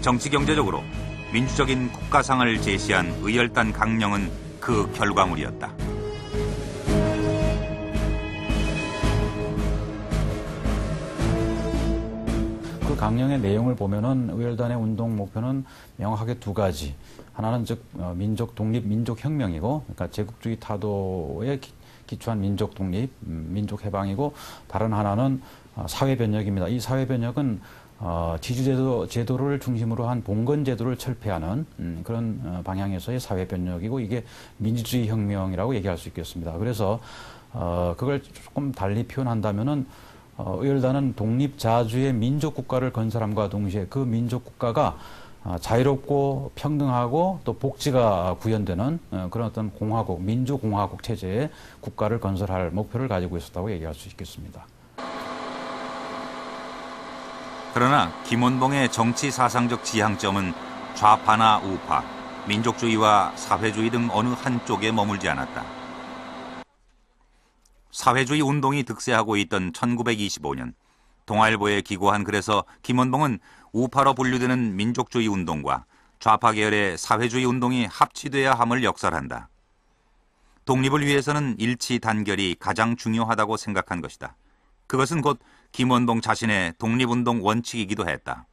정치 경제적으로 민주적인 국가상을 제시한 의열단 강령은 그 결과물이었다. 그 강령의 내용을 보면은 의열단의 운동 목표는 명확하게 두 가지. 하나는 즉 민족 독립, 민족 혁명이고, 그러니까 제국주의 타도에 기초한 민족 독립, 민족 해방이고, 다른 하나는 사회 변혁입니다. 이 사회 변혁은 지주제도를 중심으로 한 봉건제도를 철폐하는 그런 방향에서의 사회 변혁이고, 이게 민주주의 혁명이라고 얘기할 수 있겠습니다. 그래서 그걸 조금 달리 표현한다면은 의열단은 독립자주의 민족국가를 건설함과 동시에 그 민족국가가 자유롭고 평등하고 또 복지가 구현되는 그런 어떤 공화국, 민주공화국 체제의 국가를 건설할 목표를 가지고 있었다고 얘기할 수 있겠습니다. 그러나 김원봉의 정치 사상적 지향점은 좌파나 우파, 민족주의와 사회주의 등 어느 한쪽에 머물지 않았다. 사회주의 운동이 득세하고 있던 1925년 동아일보에 기고한 글에서 김원봉은 우파로 분류되는 민족주의 운동과 좌파 계열의 사회주의 운동이 합치돼야 함을 역설한다. 독립을 위해서는 일치 단결이 가장 중요하다고 생각한 것이다. 그것은 곧 김원봉 자신의 독립운동 원칙이기도 했다.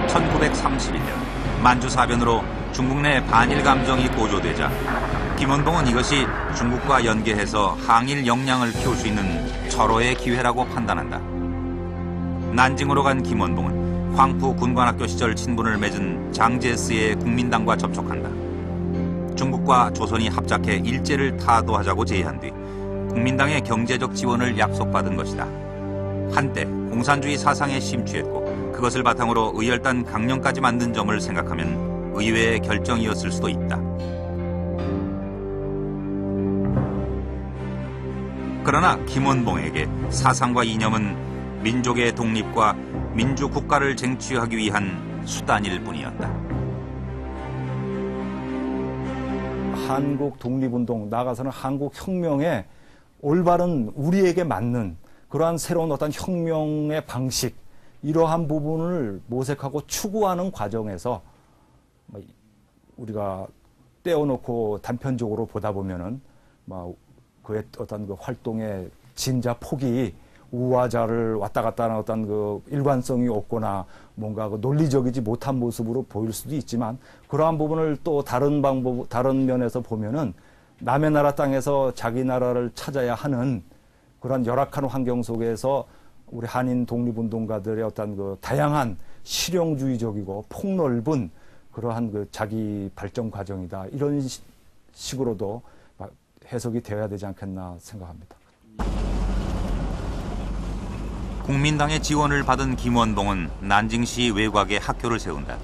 (1931년) 만주사변으로 중국 내 반일 감정이 고조되자 김원봉은 이것이 중국과 연계해서 항일 역량을 키울 수 있는 절호의 기회라고 판단한다. 난징으로 간 김원봉은 황푸 군관학교 시절 친분을 맺은 장제스의 국민당과 접촉한다. 중국과 조선이 합작해 일제를 타도하자고 제의한 뒤 국민당의 경제적 지원을 약속받은 것이다. 한때 공산주의 사상에 심취했고 그것을 바탕으로 의열단 강령까지 만든 점을 생각하면 의외의 결정이었을 수도 있다. 그러나 김원봉에게 사상과 이념은 민족의 독립과 민주국가를 쟁취하기 위한 수단일 뿐이었다. 한국 독립운동, 나아가서는 한국혁명의 올바른 우리에게 맞는 그러한 새로운 어떤 혁명의 방식, 이러한 부분을 모색하고 추구하는 과정에서 우리가 떼어놓고 단편적으로 보다 보면은 그의 어떤 그 활동의 진자 폭이 우화자를 왔다 갔다 하는 어떤 그 일관성이 없거나 뭔가 그 논리적이지 못한 모습으로 보일 수도 있지만, 그러한 부분을 또 다른 면에서 보면은 남의 나라 땅에서 자기 나라를 찾아야 하는 그런 열악한 환경 속에서 우리 한인 독립운동가들의 어떤 그 다양한 실용주의적이고 폭넓은 그러한 그 자기 발전 과정이다, 이런 식으로도 해석이 되어야 되지 않겠나 생각합니다. 국민당의 지원을 받은 김원봉은 난징시 외곽에 학교를 세운다.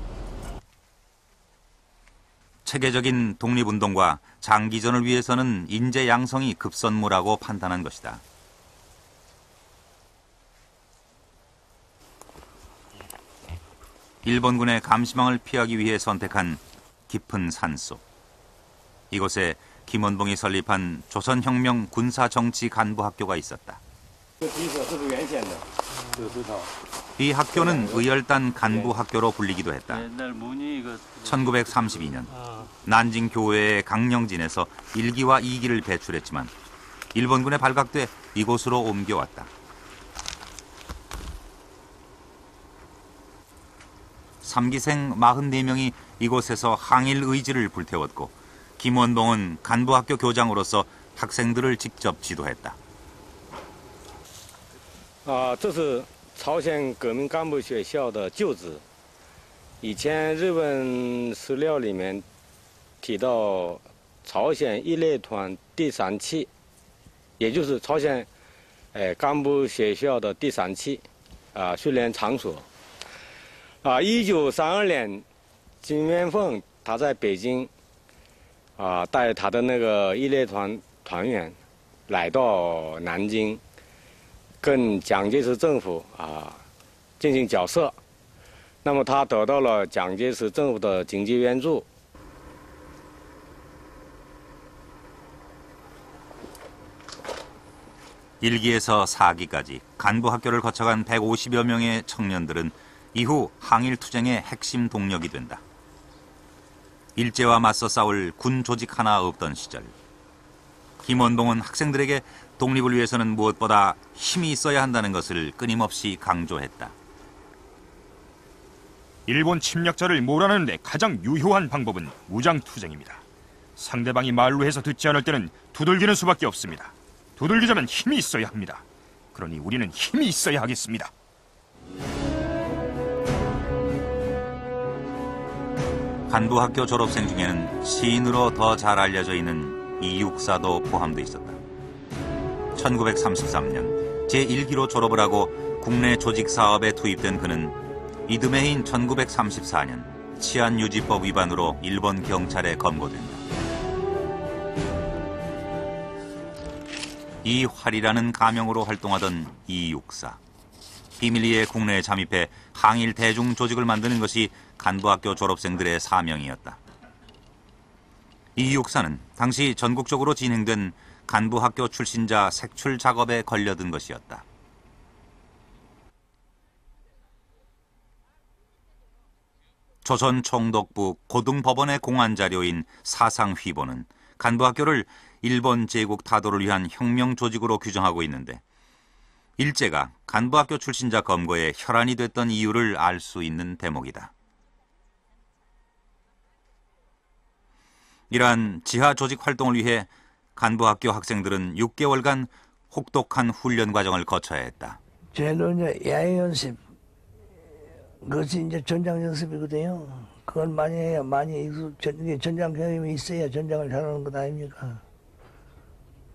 체계적인 독립운동과 장기전을 위해서는 인재 양성이 급선무라고 판단한 것이다. 일본군의 감시망을 피하기 위해 선택한 깊은 산속. 이곳에 김원봉이 설립한 조선혁명 군사정치간부학교가 있었다. 이 학교는 의열단 간부학교로 불리기도 했다. 1932년 난징 교외의 강령진에서 1기와 2기를 배출했지만 일본군에 발각돼 이곳으로 옮겨왔다. 3기생 44명이 이곳에서 항일 의지를 불태웠고 김원봉은 간부학교 교장으로서 학생들을 직접 지도했다. 这是朝鲜革命干部学校的旧址。以前日本史料里面提到朝鲜一类团第3期，也就是朝鲜干部学校的第3期训练场所。1932年，金元凤他在北京带他的那个一类团团员来到南京，跟蒋介石政府进行交涉。那么他得到了蒋介石政府的经济援助。 1기에서 4기까지 간부학교를 거쳐간 150여 명의 청년들은 이후 항일 투쟁의 핵심 동력이 된다. 일제와 맞서 싸울 군 조직 하나 없던 시절, 김원봉은 학생들에게 독립을 위해서는 무엇보다 힘이 있어야 한다는 것을 끊임없이 강조했다. 일본 침략자를 몰아내는 데 가장 유효한 방법은 무장투쟁입니다. 상대방이 말로 해서 듣지 않을 때는 두들기는 수밖에 없습니다. 두들기자면 힘이 있어야 합니다. 그러니 우리는 힘이 있어야 하겠습니다. 간부학교 졸업생 중에는 시인으로 더 잘 알려져 있는 이육사도 포함돼 있었다. 1933년 제1기로 졸업을 하고 국내 조직사업에 투입된 그는 이듬해인 1934년 치안유지법 위반으로 일본 경찰에 검거된다. 이활이라는 가명으로 활동하던 이육사. 비밀리에 국내에 잠입해 항일 대중 조직을 만드는 것이 간부학교 졸업생들의 사명이었다. 이육사는 당시 전국적으로 진행된 간부학교 출신자 색출 작업에 걸려든 것이었다. 조선 총독부 고등법원의 공안 자료인 사상휘보는 간부학교를 일본 제국 타도를 위한 혁명 조직으로 규정하고 있는데, 일제가 간부학교 출신자 검거에 혈안이 됐던 이유를 알 수 있는 대목이다. 이러한 지하 조직 활동을 위해 간부학교 학생들은 6개월간 혹독한 훈련 과정을 거쳐야 했다. 제일로 이제 야외 연습, 그것이 이제 전장 연습이거든요. 그걸 많이 해야 전장 경험이 있어야 전장을 잘하는 것 아닙니까?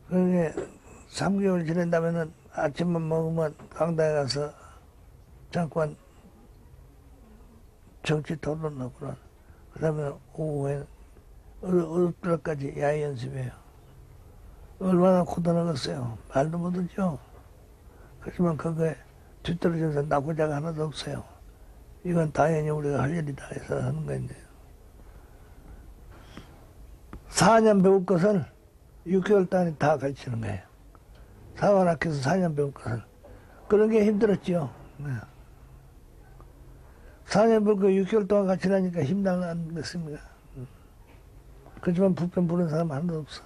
그게 3개월 지낸다면은 아침만 먹으면 강당에 가서 잠깐 정치 토론하고, 그 다음에 오후에 어렵더라까지 야외 연습해요. 얼마나 고단하겠어요. 말도 못하죠. 그렇지만 그거에 뒤떨어져서 나고자가 하나도 없어요. 이건 당연히 우리가 할 일이다 해서 하는 건데, 4년 배울 것을 6개월 단위 다 가르치는 거예요. 사관학교에서 4년 배울 것을. 그런 게 힘들었죠. 네. 4년 배울 거 6개월 동안 가르치라니까 힘들지 않겠습니까? 그렇지만 불편 부른 사람 하나도 없어.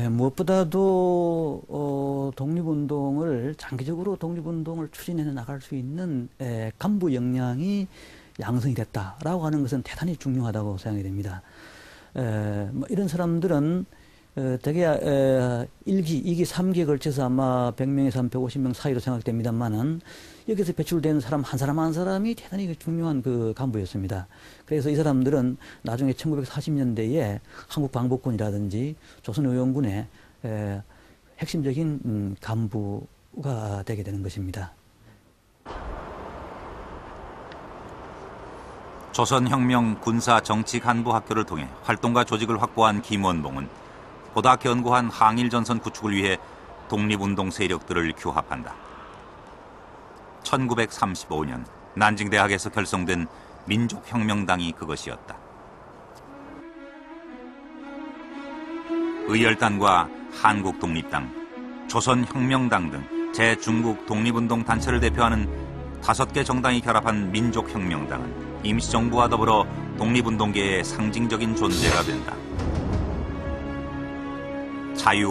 무엇보다도 독립운동을 장기적으로 독립운동을 추진해 나갈 수 있는 간부 역량이 양성이 됐다라고 하는 것은 대단히 중요하다고 생각이 됩니다. 이런 사람들은 대개 1기, 2기, 3기에 걸쳐서 아마 100명에서 한 150명 사이로 생각됩니다만은 여기서 배출된 사람 한 사람 한 사람이 대단히 중요한 그 간부였습니다. 그래서 이 사람들은 나중에 1940년대에 한국방법군이라든지 조선의용군의 핵심적인 간부가 되게 되는 것입니다. 조선혁명 군사 정치 간부 학교를 통해 활동가 조직을 확보한 김원봉은 보다 견고한 항일전선 구축을 위해 독립운동 세력들을 규합한다. 1935년 난징대학에서 결성된 민족혁명당이 그것이었다. 의열단과 한국독립당, 조선혁명당 등 제중국 독립운동 단체를 대표하는 5개 정당이 결합한 민족혁명당은 임시정부와 더불어 독립운동계의 상징적인 존재가 된다. 자유